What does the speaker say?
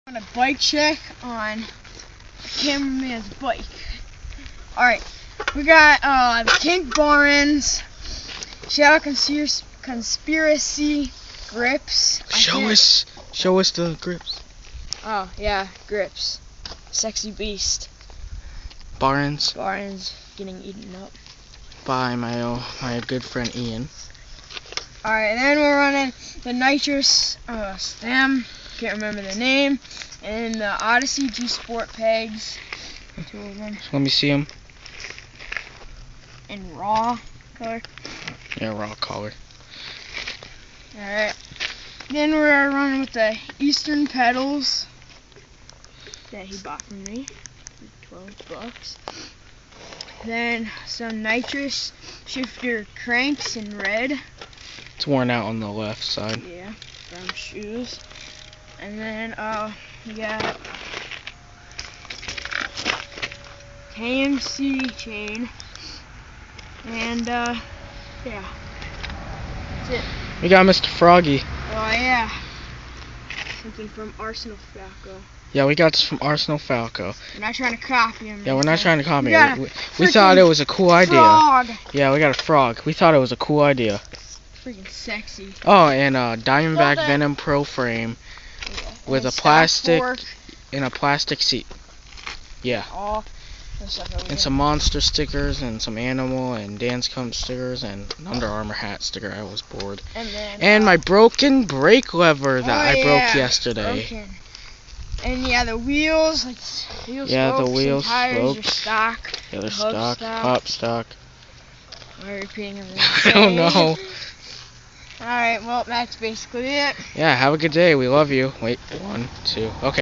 On a bike check on a cameraman's bike. Alright, we got the Kink Barons Shadow Conspiracy grips. Show us the grips. Oh yeah, grips. Sexy beast. Barons getting eaten up by my good friend Ian. Alright, then we're running the nitrous stem. Can't remember the name. And the Odyssey G Sport pegs. 2 of them. Let me see them. In raw color. Yeah, raw color. Alright. Then we're running with the Eastern pedals that he bought from me for $12. Then some nitrous shifter cranks in red. It's worn out on the left side. Yeah, from shoes. And then we got KMC chain. And yeah. That's it. We got Mr. Froggy. Oh yeah. Something from Arsenal Falco. Yeah, we got this from Arsenal Falco. We're not trying to copy him. Yeah, we're not trying to copy him. We thought it was a cool idea. Frog. Yeah, we got a frog. We thought it was a cool idea. Freaking sexy. Oh, and Diamondback Venom Pro frame with a plastic seat. Yeah. And some monster stickers and some animal and Dance Come stickers and an Under Armour hat sticker. I was bored. And my broken brake lever that I broke yesterday. Broken. And yeah, the wheels, the wheels, tires spokes. are stock. Yeah, they're stock, hop stock. Why are you repeating everything? I don't know. Alright, well, that's basically it. Yeah, have a good day. We love you. Wait, 1, 2, okay.